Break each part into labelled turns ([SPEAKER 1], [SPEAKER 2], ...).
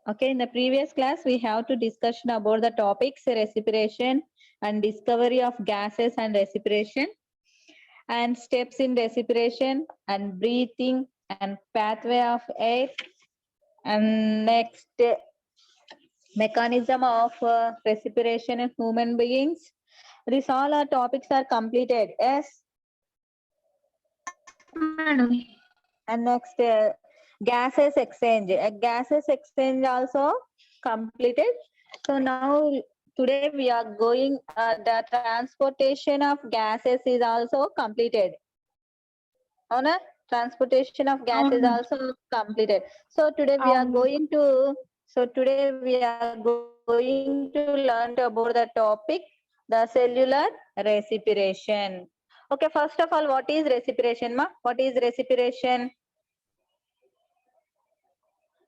[SPEAKER 1] Okay, in the previous class, we have to discussion about the topics respiration and discovery of gases and respiration and steps in respiration and breathing and pathway of air and next mechanism of respiration in human beings. These all our topics are completed. Yes. And next gases exchange. Gases exchange also completed. So now today we are going the transportation of gases is also completed. Ona transportation of gas is also completed. So today we are going to learn about the topic the cellular respiration. Okay, first of all, what is respiration, ma? What is respiration?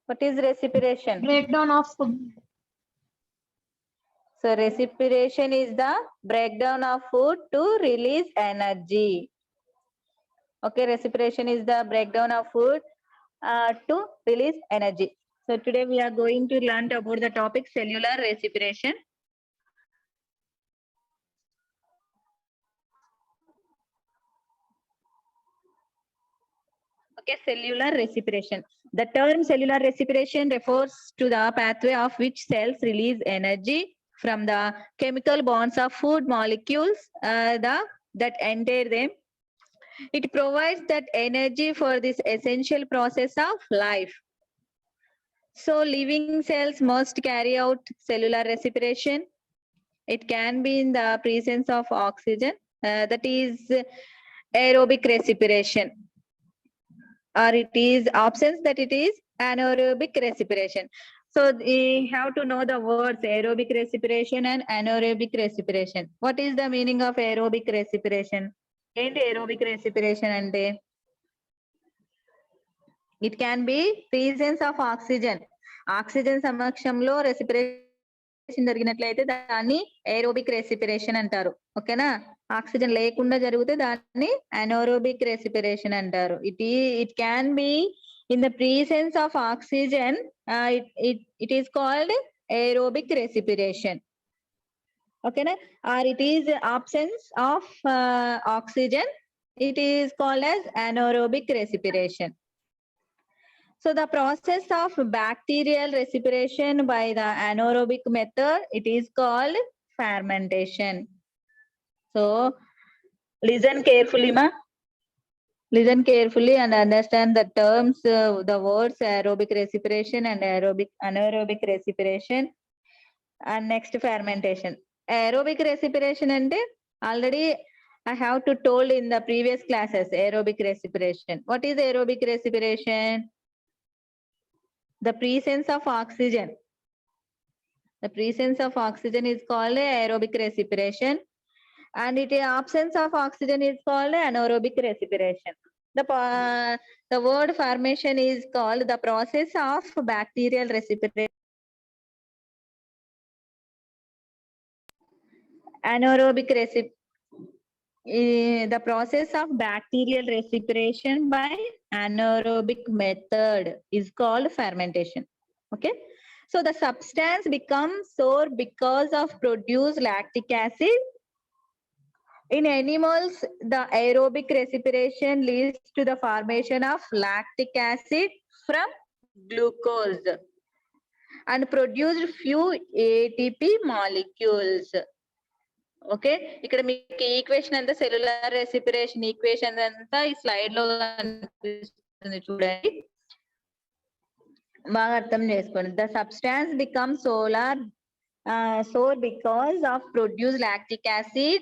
[SPEAKER 1] What is respiration?
[SPEAKER 2] Breakdown of food.
[SPEAKER 1] So respiration is the breakdown of food to release energy. Okay, respiration is the breakdown of food to release energy. So today we are going to learn about the topic cellular respiration. Okay, cellular respiration. The term cellular respiration refers to the pathway of which cells release energy from the chemical bonds of food molecules that enter them. It provides that energy for this essential process of life. So living cells must carry out cellular respiration. It can be in the presence of oxygen, that is aerobic respiration, or it is absence, that it is anaerobic respiration. So we have to know the words aerobic respiration and anaerobic respiration. What is the meaning of aerobic respiration? ఏంటి aerobic respiration అంటే it can be presence of oxygen. Oxygen సమక్షంలో respiration జరిగినట్లయితే దాన్ని aerobic respiration అంటారు. ఓకేనా, oxygen లేకుండా జరిగితే దాన్ని అనోరోబిక్ రెస్పిరేషన్ అంటారు. It can be in the presence of oxygen, it is called aerobic respiration. ఓకేనా, or it is absence of oxygen, it is called as anaerobic respiration. So the process of bacterial respiration by the anaerobic method, it is called fermentation. So listen carefully, ma. Listen carefully and understand the terms, the words aerobic respiration and anaerobic respiration. And next, fermentation. Aerobic respiration ante already I have to told in the previous classes aerobic respiration. What is aerobic respiration? The presence of oxygen. The presence of oxygen is called aerobic respiration, and it absence of oxygen is called anaerobic respiration. The word formation is called the process of bacterial respiration. Anaerobic the process of bacterial respiration by anaerobic method is called fermentation. Okay, so the substance becomes sour because of produced lactic acid. In animals, the aerobic respiration leads to the formation of lactic acid from glucose and produced few ATP molecules. Okay, ఇక్కడ మీకు equation అంతా cellular respiration equation అంతా ఈ slide లో కనిపిస్తుంది చూడండి, బాగా అర్థం చేసుకోండి. The substance become sour because of produced lactic acid.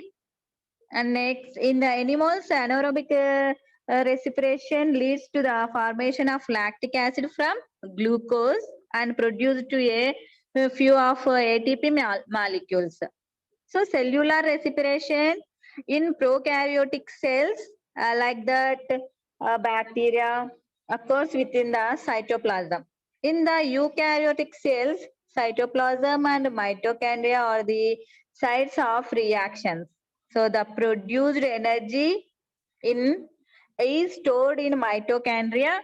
[SPEAKER 1] And next, in the animals, anaerobic respiration leads to the formation of lactic acid from glucose and produced to a few of ATP molecules. So cellular respiration in prokaryotic cells like that bacteria occurs within the cytoplasm. In the eukaryotic cells, cytoplasm and mitochondria are the sites of reactions. So the produced energy is stored in mitochondria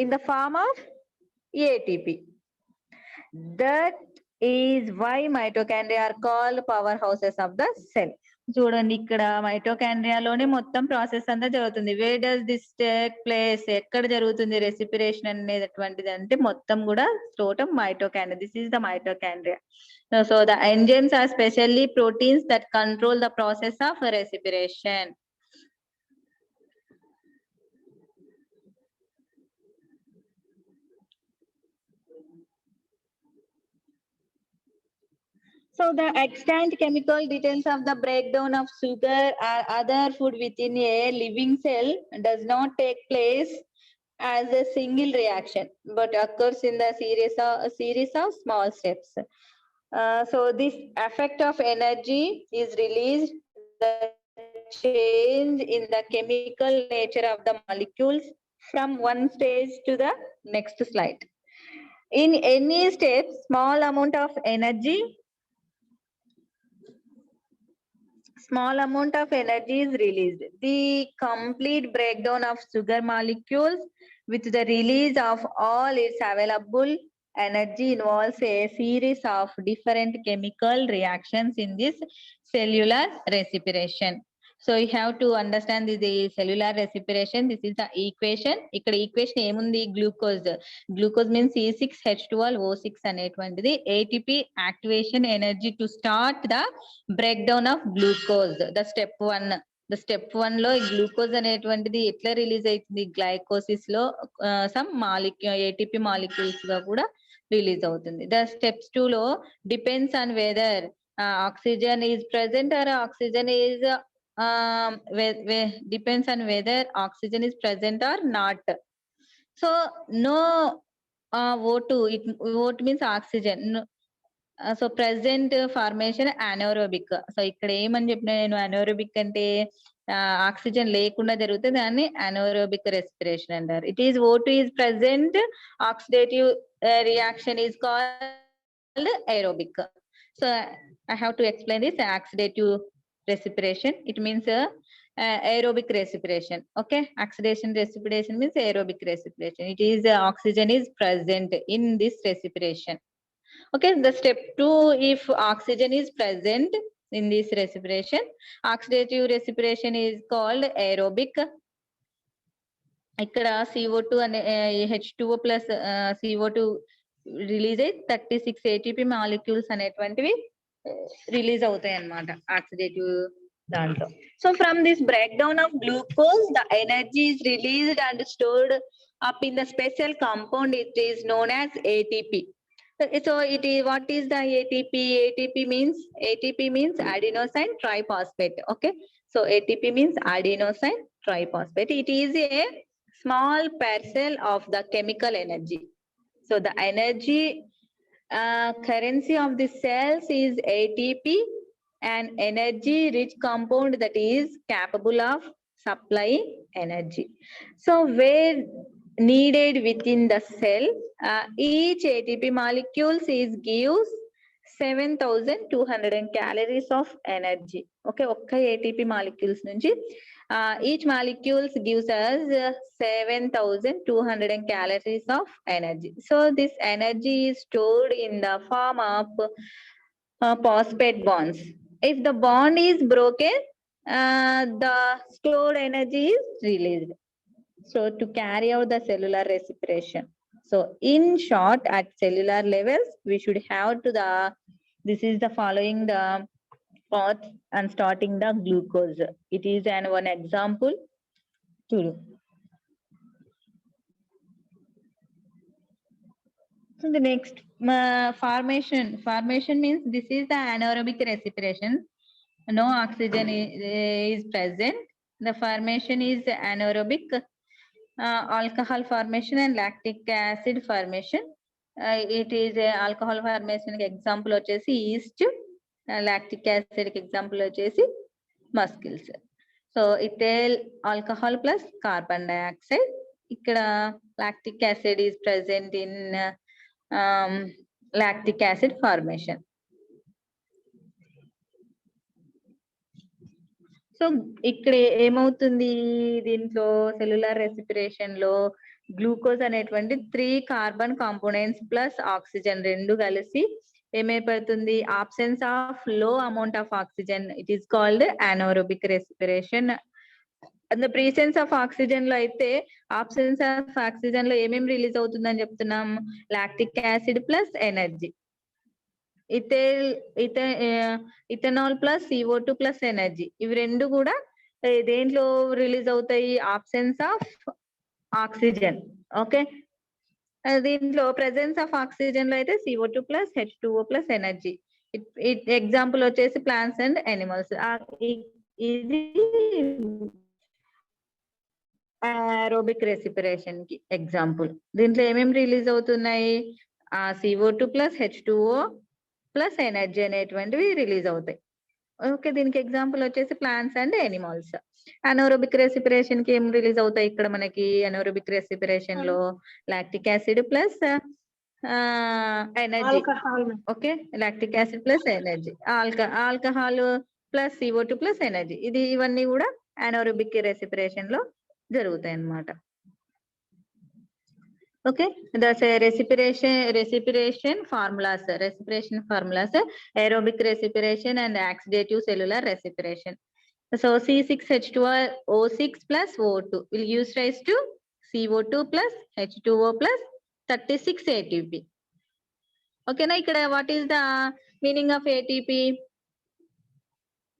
[SPEAKER 1] in the form of ATP. That is why mitochondria are called powerhouses of the cell. చూడండి ఇక్కడ మైటోకాండ్రియాలోనే మొత్తం process అంతా జరుగుతుంది. Where does this take place, ఎక్కడ జరుగుతుంది respiration అనేటువంటిది అంటే మొత్తం కూడా స్టోటమ్ mitochondria. This is the mitochondria. So the enzymes are specially proteins that control the process of respiration. So the extant chemical details of the breakdown of sugar or other food within a living cell does not take place as a single reaction, but occurs in the series of small steps. So this effect of energy is released, the change in the chemical nature of the molecules from one stage to the next slide. In any step, small amount of energy is released. The complete breakdown of sugar molecules with the release of all its available energy involves a series of different chemical reactions in this cellular respiration. So you have to understand the cellular respiration. This is the equation. Ikkada equation emundi, glucose means C6H12O6 అనేటువంటిది ATP activation energy to start the breakdown of glucose. The step 1 లో glucose అనేటువంటిది ఎట్లా release అవుతుంది, గ్లైకోసిస్ లో some ATP molecules గా కూడా release అవుతుంది. The steps 2 లో depends on whether oxygen is present or oxygen is depends on whether oxygen is present or not. So no O2, O2 means oxygen. So present formation anaerobic. So ఇక్కడ ఏమని చెప్పిన నేను, anaerobic అంటే oxygen లేకుండా జరిగితే దాన్ని anaerobic respiration అంటారు. It is O2 is present, oxidative reaction is called aerobic. So I have to explain this oxidative respiration. It means aerobic respiration. Okay, oxidation respiration means aerobic respiration. It is oxygen is present in this respiration. Okay, the step 2, if oxygen is present in this respiration, oxidative respiration is called aerobic. ఇక్కడ CO2 అనే H2O plus CO2 release అయ్యి 36 ATP molecules అనేటువంటివి release అవుతాయి అన్నమాట oxidative దాంట్లో. So from this break down of glucose the energy is released and stored up in the special compound. It is known as ATP. So it is, what is the ATP? ATP means adenosine triphosphate. Okay, so ATP means adenosine triphosphate. It is a small parcel of the chemical energy. So the energy currency of the cells is ATP, an energy rich compound that is capable of supplying energy. So where needed within the cell, each ATP molecules gives 7,200 calories of energy. Okay, ఒక్క ATP molecules నుంచి each molecules gives us 7,200 calories of energy. So this energy is stored in the form of phosphate bonds. If the bond is broken, the stored energy is released. So to carry out the cellular respiration. So in short, at cellular levels, we should have to this is the following the path and starting the glucose. It is one example to do. So the next formation means this is the anaerobic respiration. No oxygen is present. The formation is anaerobic. Alcohol formation and lactic acid formation. It is alcohol formation example వచ్చేసి yeast, lactic acid example వచ్చేసి muscles. So ethyl alcohol plus carbon dioxide. ఇక్కడ lactic acid is present in lactic acid formation. So ఇక్కడ ఏమవుతుంది దీంట్లో cellular respiration లో glucose అనేటువంటి 3 carbon components plus oxygen రెండు కలిసి ఏమైపోతుంది absence of low amount of oxygen it is called anaerobic respiration. And presence of oxygen లో అయితే ఆబ్సెన్స్ ఆఫ్ ఆక్సిజన్ లో ఏమేమి రిలీజ్ అవుతుందని చెప్తున్నాం lactic acid plus energy ethanol plus CO2 plus energy ఇవి రెండు కూడా దేంట్లో రిలీజ్ అవుతాయి ఆబ్సెన్స్ ఆఫ్ ఆక్సిజన్. ఓకే దీంట్లో ప్రెసెన్స్ ఆఫ్ ఆక్సిజన్ లో అయితే CO2 plus H2O plus energy. Example వచ్చేసి ప్లాంట్స్ అండ్ యానిమల్స్. ఇది aerobic రెస్పిరేషన్ కి ఎగ్జాంపుల్. దీంట్లో ఏమేమి రిలీజ్ అవుతున్నాయి CO2 plus H2O plus energy అనేటువంటివి రిలీజ్ అవుతాయి. ఓకే దీనికి ఎగ్జాంపుల్ వచ్చేసి ప్లాంట్స్ అండ్ యానిమల్స్. అనోరోబిక్ రెస్పిరేషన్ కి ఏం రిలీజ్ అవుతాయి ఇక్కడ మనకి అనోరోబిక్ రెస్పిరేషన్ లో lactic acid plus energy. Okay lactic acid plus energy alcohol plus CO2 plus energy ఇవన్నీ కూడా అనోరోబిక్ రెస్పిరేషన్ లో జరుగుతాయి అన్నమాట. Okay, the respiration formulas, aerobic respiration and oxidative cellular respiration. So C6H12O6 plus O2 will give rise to CO2 plus H2O plus 36 ATP. Okay, now what is the meaning of ATP?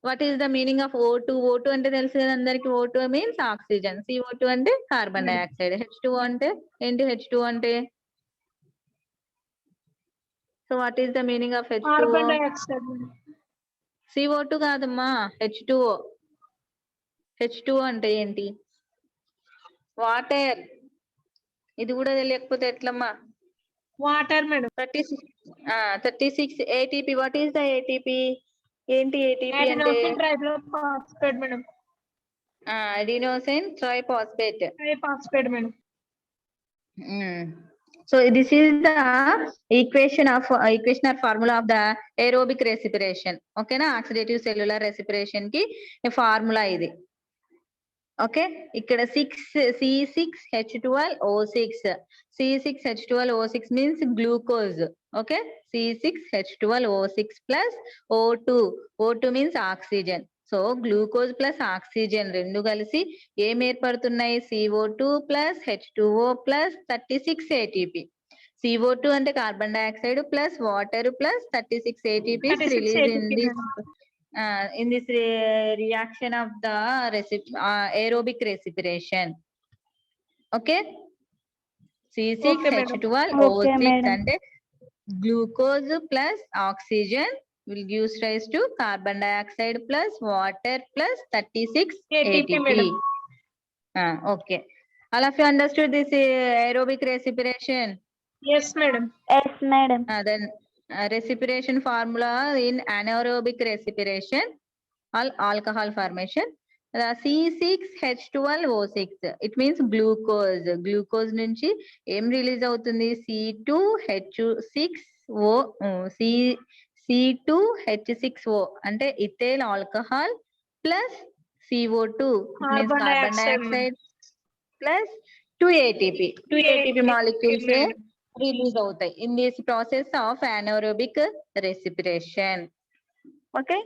[SPEAKER 1] What is the meaning of O2? O2 అంటే తెలుసు కదా అందరికి. O2 means oxygen, CO2 అంటే carbon dioxide, H2O అంటే ఏంటి? H2O అంటే so what is the meaning of H2O?
[SPEAKER 2] Carbon dioxide.
[SPEAKER 1] CO2 కాదమ్మా H2O. H2O అంటే ఏంటి? వాటర్. ఇది కూడా తెలియకపోతే ఎట్లమ్మా?
[SPEAKER 2] Water madam.
[SPEAKER 1] 36 ATP. What is the ATP? ఏంటి ATP అంటే?
[SPEAKER 2] Adenosine triphosphate madam.
[SPEAKER 1] Adenosine triphosphate
[SPEAKER 2] madam.
[SPEAKER 1] So this is the equation or formula of the aerobic respiration. Okay na, oxidative cellular respiration ki formula ఇది. Okay ఇక్కడ C6H12O6. C6H12O6 means glucose. Okay, C6H12O6 plus O2. O2 means oxygen. So glucose plus oxygen రెండు కలిసి ఏం ఏర్పడుతున్నాయి? CO2 plus H2O plus 36 ATP. CO2 అంటే carbon dioxide plus water plus 36 ATP release in this reaction of the aerobic respiration. Okay, C6H12O6 అంటే glucose plus oxygen will give rise to carbon dioxide plus water plus 36 ATP. Okay, all of you understood this aerobic respiration?
[SPEAKER 2] Yes madam.
[SPEAKER 3] Yes madam.
[SPEAKER 1] Then respiration formula in anaerobic respiration, alcohol formation, the C6H12O6 it means glucose. Glucose నుంచి ఏం release అవుతుంది? C2H6O అంటే ethyl alcohol plus CO2 it means carbon dioxide plus 2 ATP. 2 ATP molecules release అవుతాయి in this process of anaerobic respiration. Okay,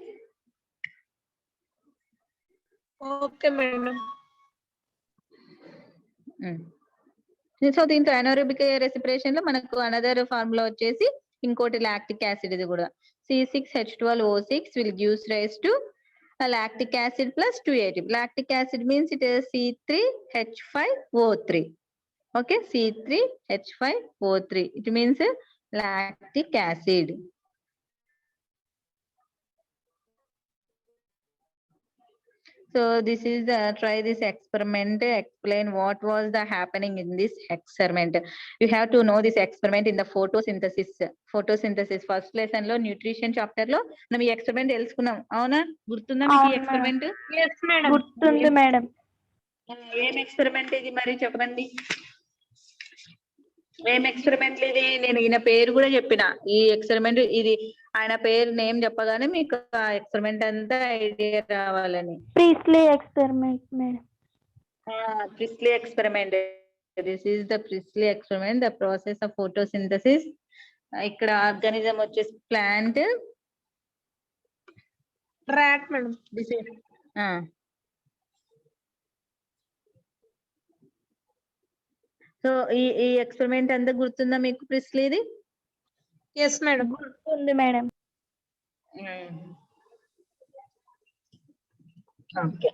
[SPEAKER 2] okay madam.
[SPEAKER 1] So దీంట్లో anaerobic respiration లో మనకు another formula వచ్చేసి ఇంకోటి లాక్టిక్ యాసిడ్. ఇది కూడా C6H12O6 will give rise to lactic acid plus 2 ATP. Lactic acid means it is C3H5O3. Okay, C3H5O3 it means lactic acid. So this is try this experiment, explain what was the happening in this experiment. You have to know this experiment in the photosynthesis. First lesson lo nutrition chapter lo మనం ఈ experiment తెలుసుకున్నాం. అవునా? గుర్తుందా మీకు ఈ experiment?
[SPEAKER 2] Yes madam.
[SPEAKER 3] గుర్తుంది madam.
[SPEAKER 1] ఏం experiment ఇది మరి చెప్పండి? ఏం ఎక్స్పెరిమెంట్ ఇది? నేను ఈయన పేరు కూడా చెప్పిన. ఈ ఎక్స్పెరిమెంట్ ఇది ఆయన పేరు నేమ్ చెప్పగానే మీకు ఆ ఎక్స్పెరిమెంట్ అంతా ఐడియా రావాలని.
[SPEAKER 3] Priestly experiment madam.
[SPEAKER 1] Priestley experiment. This is the Priestley experiment, the process of photosynthesis. ఇక్కడ ఆర్గానిజం వచ్చేసి plant.
[SPEAKER 2] rat madam.
[SPEAKER 1] This is so ఈ ఎక్స్పెరిమెంట్ అంతా గుర్తుందా మీకు ప్రిస్లీది?
[SPEAKER 2] Yes madam.
[SPEAKER 3] గుర్తుంది madam.
[SPEAKER 1] Okay.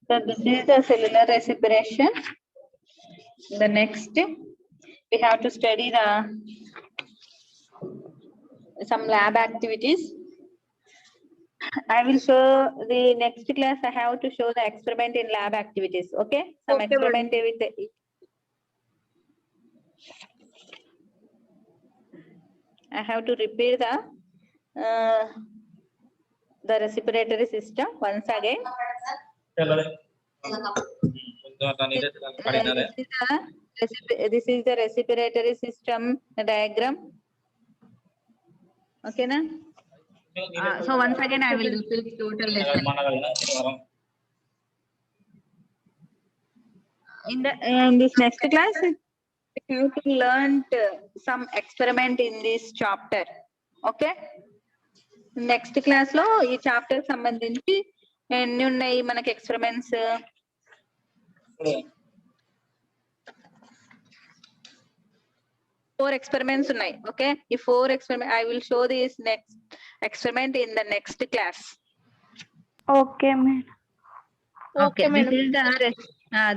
[SPEAKER 1] So this is the cellular respiration. The next we have to study some lab activities. I will show the next class. I have to show the experiment in lab activities. Okay, some
[SPEAKER 2] Okay,
[SPEAKER 1] experiment with I have to repeat the respiratory system once again. This is the respiratory system diagram. Okay na? So once again I will repeat total lesson. In this next class we have to learn some experiment in this chapter. Okay, next class lo ee chapter sambandhinchi ఎన్ని ఉన్నాయి మనకి experiments? 4 experiments ఉన్నాయి. Okay, ఈ 4 experiment I will show this next experiment in the next class.
[SPEAKER 3] Okay madam.
[SPEAKER 2] Okay madam.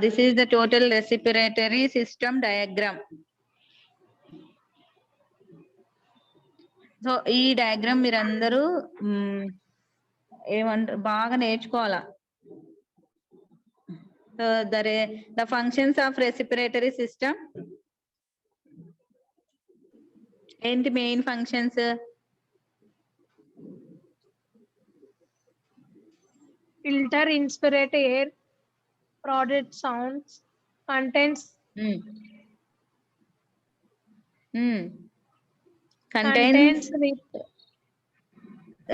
[SPEAKER 1] This is the total respiratory system diagram. So ఈ diagram మీరందరూ ఏమంటారు బాగా నేర్చుకోవాలా. So the functions of respiratory system. ఏంటి main functions?
[SPEAKER 2] Filter, inspirate air, produce sounds, contains
[SPEAKER 1] contains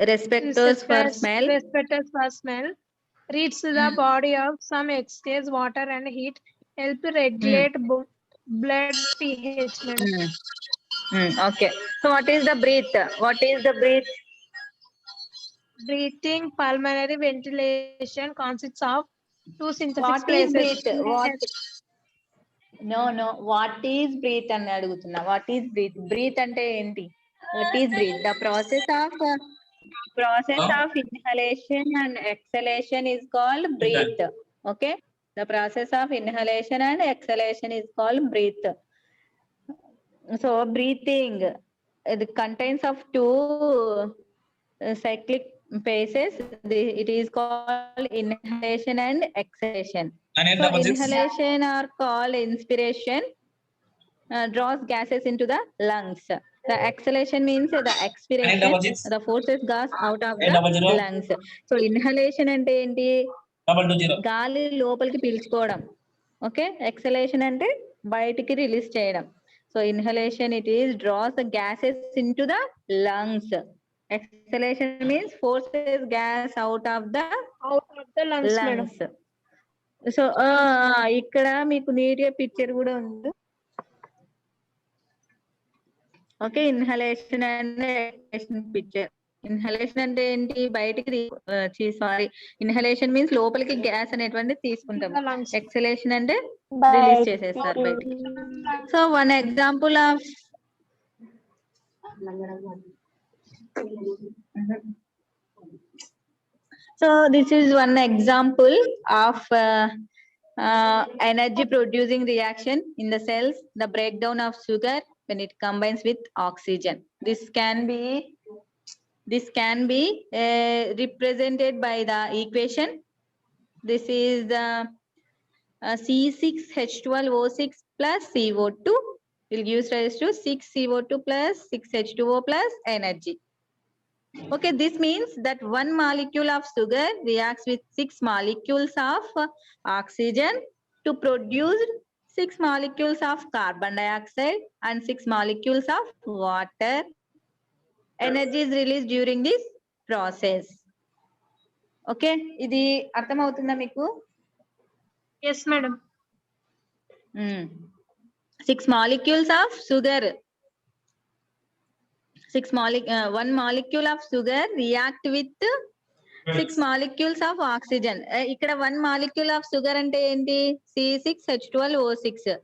[SPEAKER 1] receptors for smell.
[SPEAKER 2] Receptors for smell. Reads the body of some excess water and heat. Help regulate blood pH. Madam.
[SPEAKER 1] Okay. So what is the breath? What is the breath?
[SPEAKER 2] Breathing, pulmonary ventilation consists of two synthetic
[SPEAKER 1] What is
[SPEAKER 2] places.
[SPEAKER 1] breath? What? No. What is breath అని అడుగుతున్నా. What is breath? Breath అంటే ఏంటి? What is breath? The process of inhalation and exhalation is called breath. Okay, the process of inhalation and exhalation is called breath. So breathing, it contains of two cyclic phases. It is called inhalation and exhalation. So inhalation are called inspiration, draws gases into the lungs. The exhalation means the expiration, the forces gas out of the lungs. So inhalation అంటే ఏంటి? గాలి లోపలికి పీల్చుకోవడం. Okay, exhalation అంటే బయటికి release చేయడం. So inhalation it is draws the gases into the lungs. Exhalation means forces gas out of the
[SPEAKER 2] lungs.
[SPEAKER 1] So ఇక్కడ మీకు నీట్గా పిక్చర్ కూడా ఉంది. Okay, inhalation and exhalation picture. Inhalation అంటే ఏంటి? బయటికి ఇన్హలేషన్ మీన్స్ లోపలికి గ్యాస్ అనేటువంటిది తీసుకుంటాం. ఎక్సలేషన్ అంటే రిలీజ్ చేసేస్తారు బయటికి. So one example of So this is one example of energy producing reaction in the cells, the breakdown of sugar when it combines with oxygen. This can be represented by the equation. This is the C6H12O6 plus CO2 will give rise to 6CO2 plus 6H2O plus energy. Okay, this means that one molecule of sugar reacts with 6 molecules of oxygen to produce 6 molecules of carbon dioxide and 6 molecules of water. Energy is released during this process. Okay, ఇది అర్థమవుతుందా మీకు?
[SPEAKER 2] Yes, madam.
[SPEAKER 1] 6 molecules of sugar. One molecule of sugar react with 6 molecules of oxygen. ఇక్కడ 1 molecule of sugar అంటే ఏంటి? C6H12O6.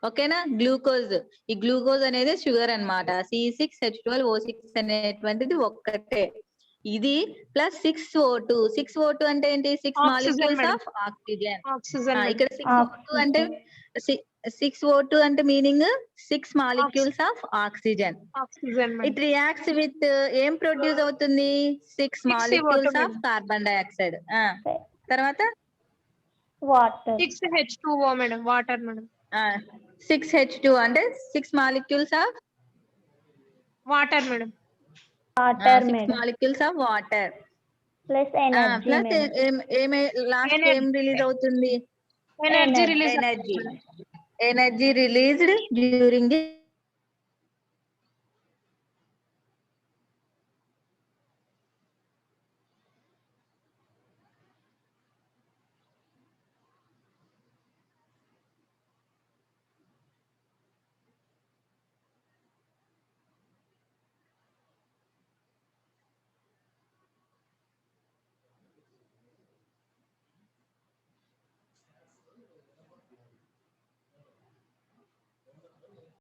[SPEAKER 1] ఓకేనా? Glucose. ఈ glucose అనేది sugar అన్నమాట. C6H12O6 అనేటువంటిది ఒక్కటే. ఇది ప్లస్ 6O2. 6O2 అంటే ఏంటి? 6
[SPEAKER 2] Oxygen,
[SPEAKER 1] molecules
[SPEAKER 2] madam.
[SPEAKER 1] of oxygen.
[SPEAKER 2] Oxygen. madam.
[SPEAKER 1] ఇక్కడ 6O2 అంటే 6O2 అంటే meaning 6 molecules of oxygen.
[SPEAKER 2] Oxygen. madam.
[SPEAKER 1] It reacts with ఏం ప్రొడ్యూస్ అవుతుంది? 6 molecules of carbon dioxide. తర్వాత
[SPEAKER 3] water
[SPEAKER 2] 6H2O, madam. Water, madam.
[SPEAKER 1] 6H2 అంటే 6 molecules of
[SPEAKER 2] Water, madam.
[SPEAKER 3] Water
[SPEAKER 1] 6
[SPEAKER 3] madam
[SPEAKER 1] molecules of water.
[SPEAKER 3] Plus energy
[SPEAKER 1] plus
[SPEAKER 3] madam
[SPEAKER 1] last ఏం release అవుతుంది?
[SPEAKER 2] Energy release.
[SPEAKER 1] Energy released during the